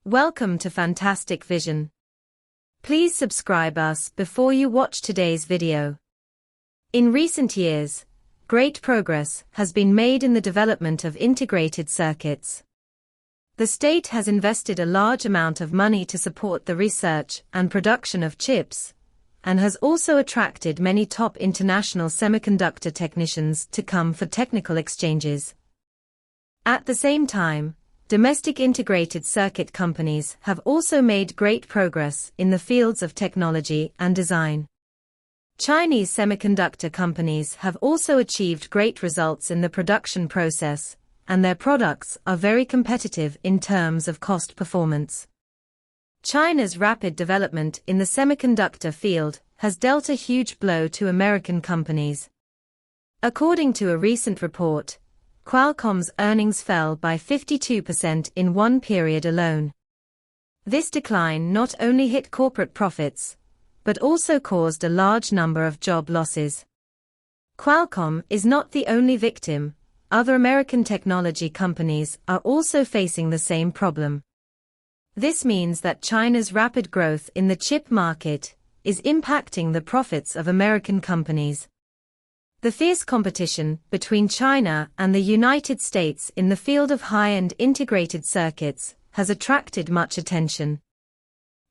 Welcome to Fantastic Vision. Please subscribe us before you watch today's video. In recent years, great progress has been made in the development of integrated circuits. The state has invested a large amount of money to support the research and production of chips, and has also attracted many top international semiconductor technicians to come for technical exchanges. At the same time, domestic integrated circuit companies have also made great progress in the fields of technology and design. Chinese semiconductor companies have also achieved great results in the production process, and their products are very competitive in terms of cost performance. China's rapid development in the semiconductor field has dealt a huge blow to American companies. According to a recent report, Qualcomm's earnings fell by 52% in one period alone. This decline not only hit corporate profits, but also caused a large number of job losses. Qualcomm is not the only victim. Other American technology companies are also facing the same problem. This means that China's rapid growth in the chip market is impacting the profits of American companies. The fierce competition between China and the United States in the field of high-end integrated circuits has attracted much attention.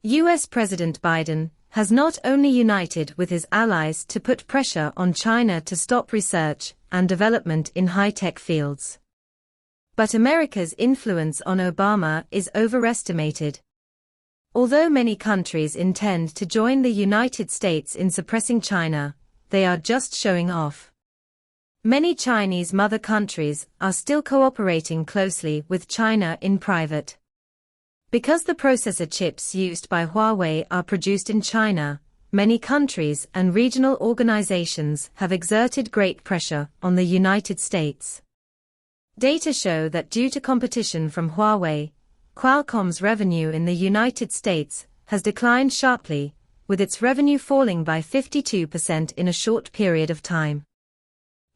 US President Biden has not only united with his allies to put pressure on China to stop research and development in high-tech fields, but America's influence on Obama is overestimated. Although many countries intend to join the United States in suppressing China, they are just showing off. Many Chinese mother countries are still cooperating closely with China in private. Because the processor chips used by Huawei are produced in China, many countries and regional organizations have exerted great pressure on the United States. Data show that due to competition from Huawei, Qualcomm's revenue in the United States has declined sharply, with its revenue falling by 52% in a short period of time.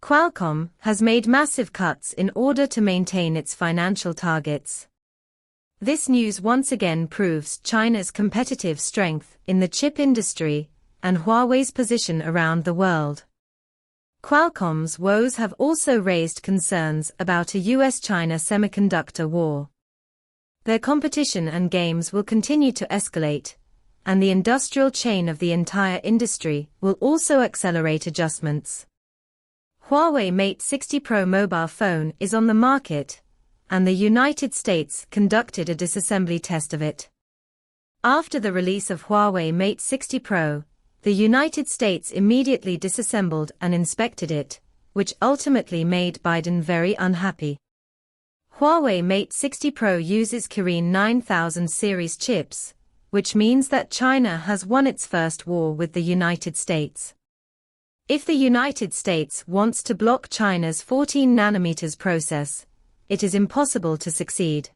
Qualcomm has made massive cuts in order to maintain its financial targets. This news once again proves China's competitive strength in the chip industry and Huawei's position around the world. Qualcomm's woes have also raised concerns about a US-China semiconductor war. Their competition and games will continue to escalate, and the industrial chain of the entire industry will also accelerate adjustments. Huawei Mate 60 Pro mobile phone is on the market, and the United States conducted a disassembly test of it. After the release of Huawei Mate 60 Pro, the United States immediately disassembled and inspected it, which ultimately made Biden very unhappy. Huawei Mate 60 Pro uses Kirin 9000 series chips, which means that China has won its first war with the United States. If the United States wants to block China's 14 nanometers process, it is impossible to succeed.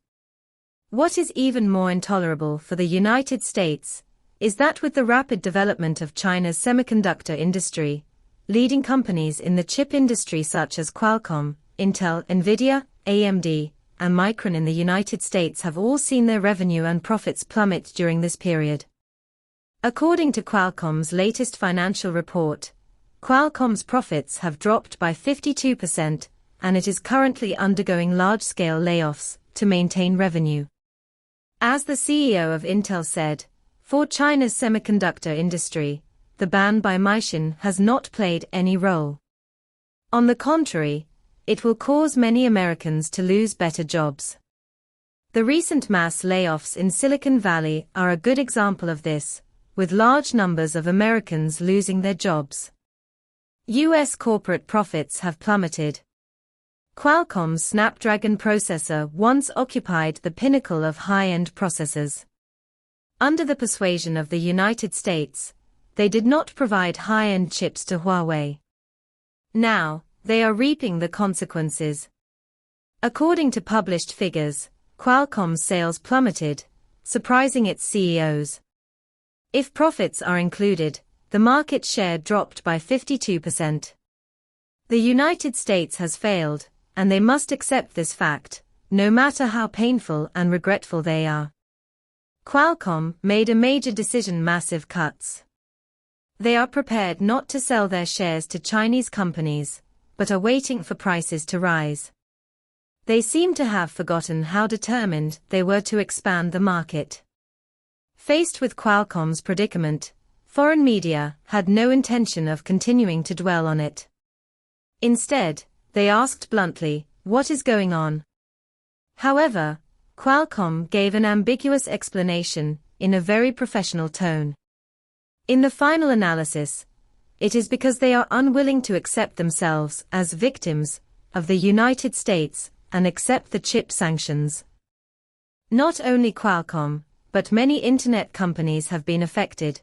What is even more intolerable for the United States is that with the rapid development of China's semiconductor industry, leading companies in the chip industry such as Qualcomm, Intel, Nvidia, AMD, and Micron in the United States have all seen their revenue and profits plummet during this period. According to Qualcomm's latest financial report, Qualcomm's profits have dropped by 52%, and it is currently undergoing large-scale layoffs to maintain revenue. As the CEO of Intel said, for China's semiconductor industry, the ban by Micron has not played any role. On the contrary, it will cause many Americans to lose better jobs. The recent mass layoffs in Silicon Valley are a good example of this, with large numbers of Americans losing their jobs. US corporate profits have plummeted. Qualcomm's Snapdragon processor once occupied the pinnacle of high-end processors. Under the persuasion of the United States, they did not provide high-end chips to Huawei. Now, they are reaping the consequences. According to published figures, Qualcomm's sales plummeted, surprising its CEOs. If profits are included, the market share dropped by 52%. The United States has failed, and they must accept this fact, no matter how painful and regretful they are. Qualcomm made a major decision: massive cuts. They are prepared not to sell their shares to Chinese companies, but are waiting for prices to rise. They seem to have forgotten how determined they were to expand the market. Faced with Qualcomm's predicament, foreign media had no intention of continuing to dwell on it. Instead, they asked bluntly, "What is going on?" However, Qualcomm gave an ambiguous explanation, in a very professional tone. In the final analysis, it is because they are unwilling to accept themselves as victims of the United States and accept the chip sanctions. Not only Qualcomm, but many internet companies have been affected.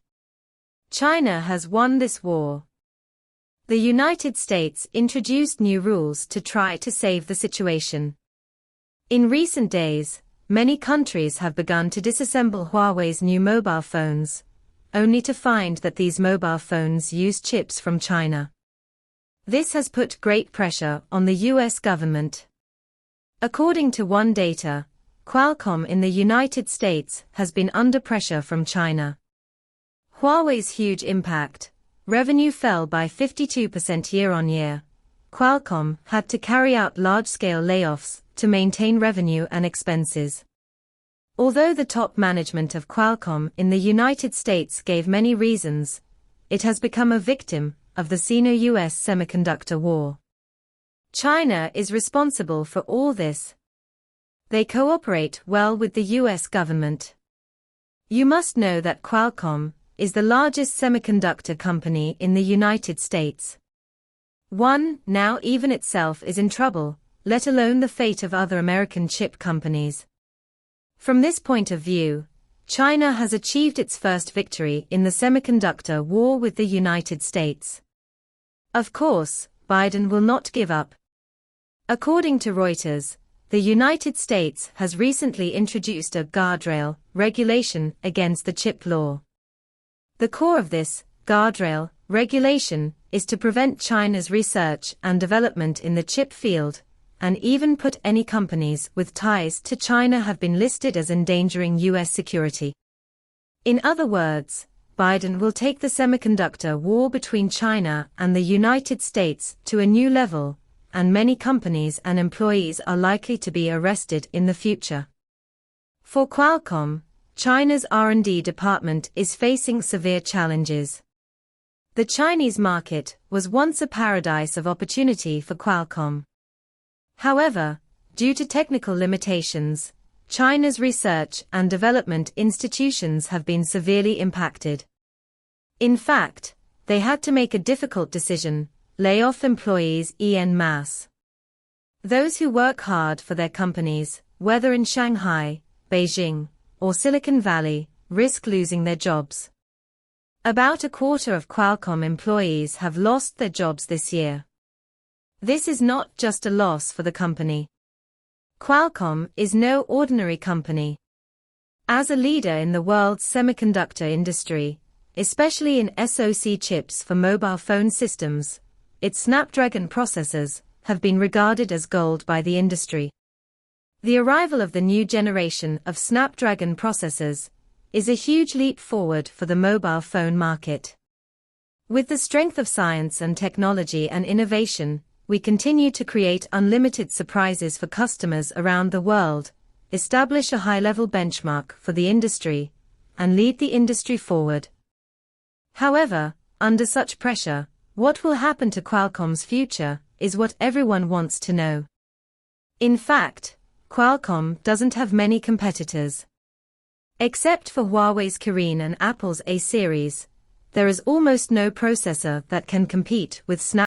China has won this war. The United States introduced new rules to try to save the situation. In recent days, many countries have begun to disassemble Huawei's new mobile phones, only to find that these mobile phones use chips from China. This has put great pressure on the US government. According to One Data, Qualcomm in the United States has been under pressure from China. Huawei's huge impact. Revenue fell by 52% year-on-year. Qualcomm had to carry out large-scale layoffs to maintain revenue and expenses. Although the top management of Qualcomm in the United States gave many reasons, it has become a victim of the Sino-US semiconductor war. China is responsible for all this. They cooperate well with the US government. You must know that Qualcomm is the largest semiconductor company in the United States. Now even itself is in trouble, let alone the fate of other American chip companies. From this point of view, China has achieved its first victory in the semiconductor war with the United States. Of course, Biden will not give up. According to Reuters, the United States has recently introduced a guardrail regulation against the chip law. The core of this guardrail regulation is to prevent China's research and development in the chip field, and even put any companies with ties to China have been listed as endangering US security. In other words, Biden will take the semiconductor war between China and the United States to a new level, and many companies and employees are likely to be arrested in the future. For Qualcomm, China's R&D department is facing severe challenges. The Chinese market was once a paradise of opportunity for Qualcomm. However, due to technical limitations, China's research and development institutions have been severely impacted. In fact, they had to make a difficult decision: lay off employees en masse. Those who work hard for their companies, whether in Shanghai, Beijing, or Silicon Valley, risk losing their jobs. About a quarter of Qualcomm employees have lost their jobs this year. This is not just a loss for the company. Qualcomm is no ordinary company. As a leader in the world's semiconductor industry, especially in SoC chips for mobile phone systems, its Snapdragon processors have been regarded as gold by the industry. The arrival of the new generation of Snapdragon processors is a huge leap forward for the mobile phone market. With the strength of science and technology and innovation, we continue to create unlimited surprises for customers around the world, establish a high-level benchmark for the industry, and lead the industry forward. However, under such pressure, what will happen to Qualcomm's future is what everyone wants to know. In fact, Qualcomm doesn't have many competitors. Except for Huawei's Kirin and Apple's A series, there is almost no processor that can compete with Snapdragon.